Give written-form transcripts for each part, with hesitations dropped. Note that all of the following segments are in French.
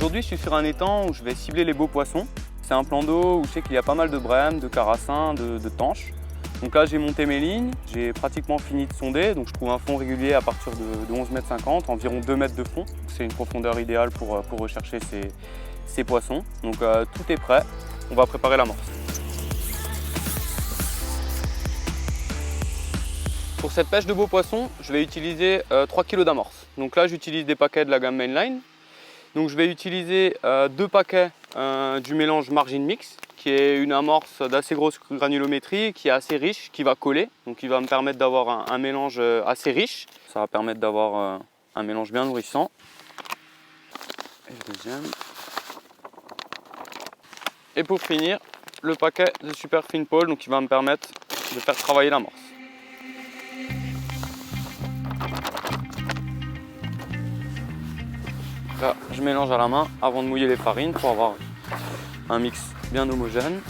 Aujourd'hui, je suis sur un étang où je vais cibler les beaux poissons. C'est un plan d'eau où je sais qu'il y a pas mal de brèmes, de carassins, de tanches. Donc là, j'ai monté mes lignes, j'ai pratiquement fini de sonder. Donc je trouve un fond régulier à partir de 11,50 m, environ 2 mètres de fond. C'est une profondeur idéale pour rechercher ces poissons. Donc tout est prêt, on va préparer l'amorce. Pour cette pêche de beaux poissons, je vais utiliser 3 kg d'amorce. Donc là, j'utilise des paquets de la gamme Mainline. Donc je vais utiliser 2 paquets du mélange Margin Mix, qui est une amorce d'assez grosse granulométrie, qui est assez riche, qui va coller. Donc il va me permettre d'avoir un mélange assez riche. Ça va permettre d'avoir un mélange bien nourrissant. Et le deuxième. Et pour finir, le paquet de Super Fin Pole, donc qui va me permettre de faire travailler l'amorce. Là, je mélange à la main avant de mouiller les farines pour avoir un mix bien homogène.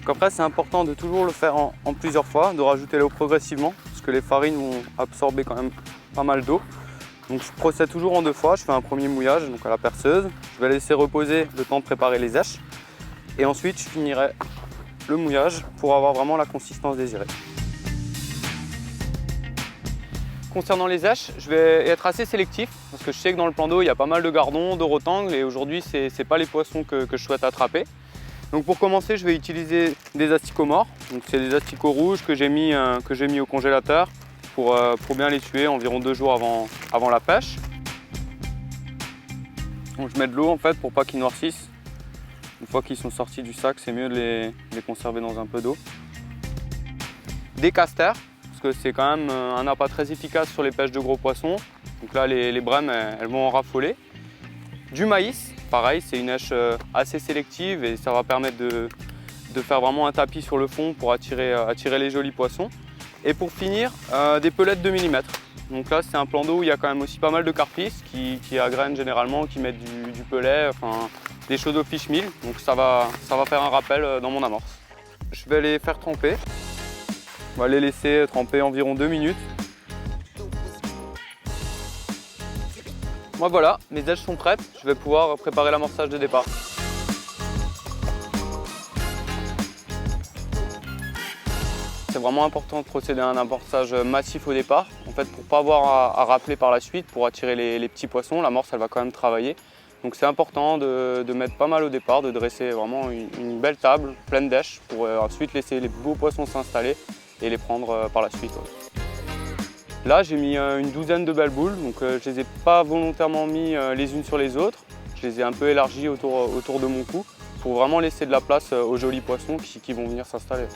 Donc après, c'est important de toujours le faire en plusieurs fois, de rajouter l'eau progressivement, parce que les farines vont absorber quand même pas mal d'eau. Donc je procède toujours en 2 fois, je fais un premier mouillage donc à la perceuse, je vais laisser reposer le temps de préparer les èches et ensuite je finirai le mouillage pour avoir vraiment la consistance désirée. Concernant les èches, je vais être assez sélectif parce que je sais que dans le plan d'eau il y a pas mal de gardons, de rotangles et aujourd'hui c'est pas les poissons que je souhaite attraper. Donc pour commencer, je vais utiliser des asticots morts, donc c'est des asticots rouges que j'ai mis au congélateur. Pour bien les tuer environ 2 jours avant la pêche. Donc je mets de l'eau en fait pour pas qu'ils noircissent. Une fois qu'ils sont sortis du sac, c'est mieux de les conserver dans un peu d'eau. Des casters, parce que c'est quand même un appât très efficace sur les pêches de gros poissons. Donc là les brèmes elles vont en raffoler. Du maïs, pareil, c'est une èche assez sélective et ça va permettre de faire vraiment un tapis sur le fond pour attirer les jolis poissons. Et pour finir, des pelettes de 2 mm. Donc là, c'est un plan d'eau où il y a quand même aussi pas mal de carpisses qui agrènent généralement, qui mettent du pelet, enfin des choses au fish meal. Donc ça va faire un rappel dans mon amorce. Je vais les faire tremper. On va les laisser tremper environ 2 minutes. Moi voilà, mes èches sont prêtes. Je vais pouvoir préparer l'amorçage de départ. C'est vraiment important de procéder à un amorçage massif au départ. En fait, pour ne pas avoir à rappeler par la suite, pour attirer les petits poissons, l'amorce elle va quand même travailler. Donc c'est important de mettre pas mal au départ, de dresser vraiment une belle table pleine d'èches pour ensuite laisser les beaux poissons s'installer et les prendre par la suite. Là, j'ai mis une douzaine de belles boules, donc je ne les ai pas volontairement mis les unes sur les autres. Je les ai un peu élargies autour de mon cou pour vraiment laisser de la place aux jolis poissons qui vont venir s'installer.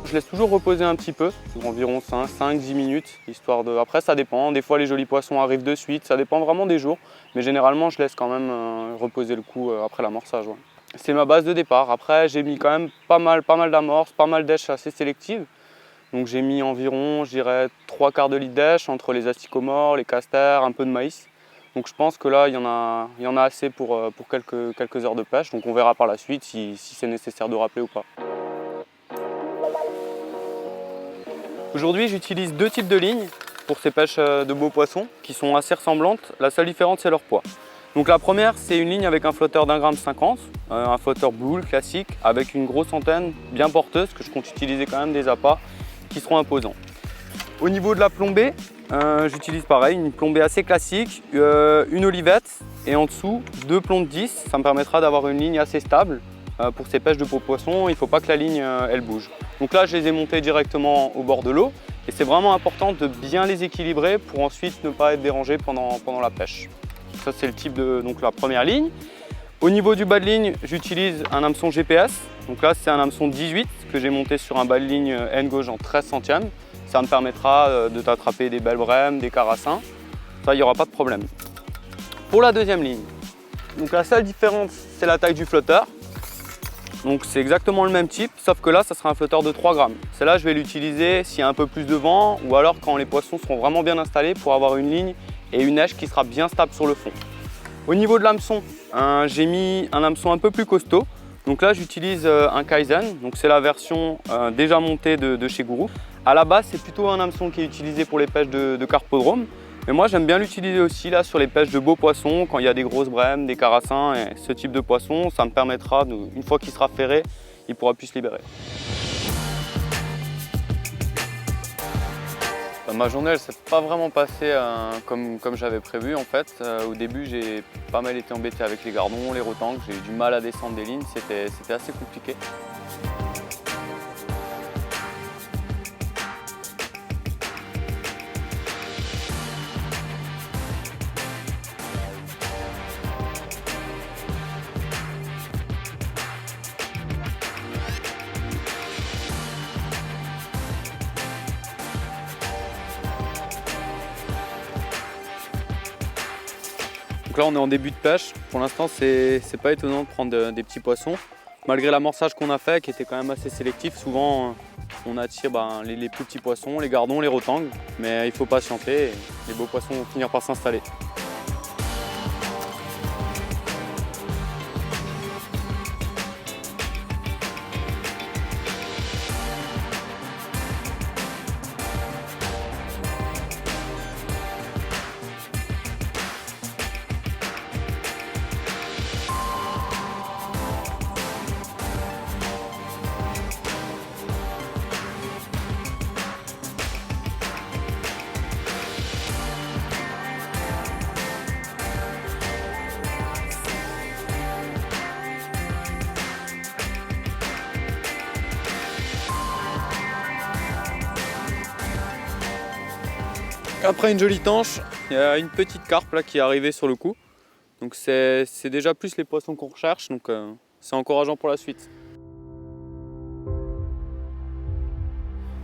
Je laisse toujours reposer un petit peu, environ 5-10 minutes, histoire de... Après ça dépend, des fois les jolis poissons arrivent de suite, ça dépend vraiment des jours, mais généralement je laisse quand même reposer le coup après l'amorçage. Ouais. C'est ma base de départ. Après j'ai mis quand même pas mal d'amorces, pas mal d'èches assez sélectives. Donc j'ai mis environ, je dirais, 3/4 de litre d'èches entre les asticots morts, les casters, un peu de maïs. Donc je pense que là il y en a assez pour quelques heures de pêche, donc on verra par la suite si c'est nécessaire de rappeler ou pas. Aujourd'hui, j'utilise 2 types de lignes pour ces pêches de beaux poissons qui sont assez ressemblantes. La seule différence, c'est leur poids. Donc la première, c'est une ligne avec un flotteur d'1,50 g, un flotteur Blue classique avec une grosse antenne bien porteuse que je compte utiliser quand même des appâts qui seront imposants. Au niveau de la plombée, j'utilise pareil, une plombée assez classique, une olivette et en dessous 2 plombs de 10. Ça me permettra d'avoir une ligne assez stable. Pour ces pêches de beaux poissons, il ne faut pas que la ligne elle bouge. Donc là, je les ai montés directement au bord de l'eau et c'est vraiment important de bien les équilibrer pour ensuite ne pas être dérangé pendant la pêche. Ça, c'est le type de la première ligne. Au niveau du bas de ligne, j'utilise un hameçon GPS. Donc là, c'est un hameçon 18 que j'ai monté sur un bas de ligne N gauche en 13 centièmes. Ça me permettra de t'attraper des belles brèmes, des carassins. Ça, il n'y aura pas de problème. Pour la deuxième ligne, donc la seule différence, c'est la taille du flotteur. Donc c'est exactement le même type, sauf que là, ça sera un flotteur de 3 grammes. Celle-là, je vais l'utiliser s'il y a un peu plus de vent ou alors quand les poissons seront vraiment bien installés pour avoir une ligne et une neige qui sera bien stable sur le fond. Au niveau de l'hameçon, j'ai mis un hameçon un peu plus costaud. Donc là j'utilise un Kaizen, donc c'est la version déjà montée de chez Guru. À la base c'est plutôt un hameçon qui est utilisé pour les pêches de carpodrome. Mais moi j'aime bien l'utiliser aussi là sur les pêches de beaux poissons, quand il y a des grosses brèmes, des carassins et ce type de poisson, ça me permettra, une fois qu'il sera ferré, il pourra plus se libérer. Ma journée elle s'est pas vraiment passée comme j'avais prévu en fait. Au début j'ai pas mal été embêté avec les gardons, les rotangs, j'ai eu du mal à descendre des lignes, c'était assez compliqué. Donc là on est en début de pêche, pour l'instant c'est pas étonnant de prendre des petits poissons. Malgré l'amorçage qu'on a fait qui était quand même assez sélectif, souvent on attire les plus petits poissons, les gardons, les rotangs, mais il faut patienter et les beaux poissons vont finir par s'installer. Après une jolie tanche, il y a une petite carpe là qui est arrivée sur le coup. Donc c'est déjà plus les poissons qu'on recherche, donc c'est encourageant pour la suite.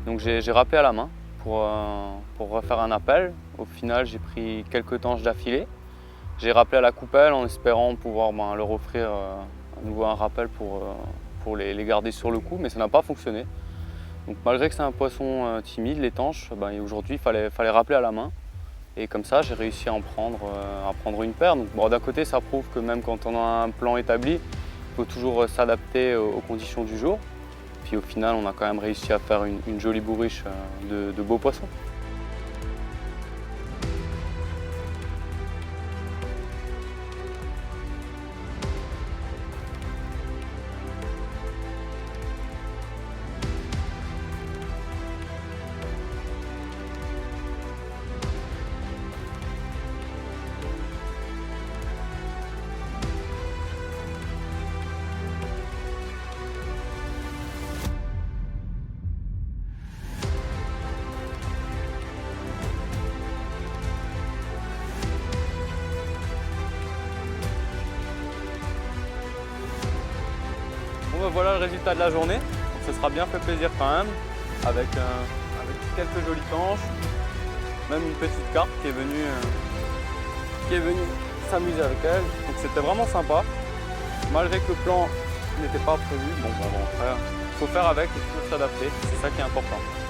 Donc j'ai râpé à la main pour refaire un appel. Au final j'ai pris quelques tanches d'affilée. J'ai râpé à la coupelle en espérant pouvoir leur offrir à nouveau un rappel pour les garder sur le coup, mais ça n'a pas fonctionné. Donc malgré que c'est un poisson timide, l'étanche, aujourd'hui il fallait râpeler à la main. Et comme ça j'ai réussi à prendre une paire. Donc d'un côté ça prouve que même quand on a un plan établi, il faut toujours s'adapter aux conditions du jour. Puis au final on a quand même réussi à faire une jolie bourriche de beaux poissons. Bon, voilà le résultat de la journée. Donc, ça sera bien fait plaisir quand même, avec quelques jolies tanches, même une petite carpe qui est venue s'amuser avec elle. Donc c'était vraiment sympa. Malgré que le plan n'était pas prévu, après, il faut faire avec et il faut s'adapter. C'est ça qui est important.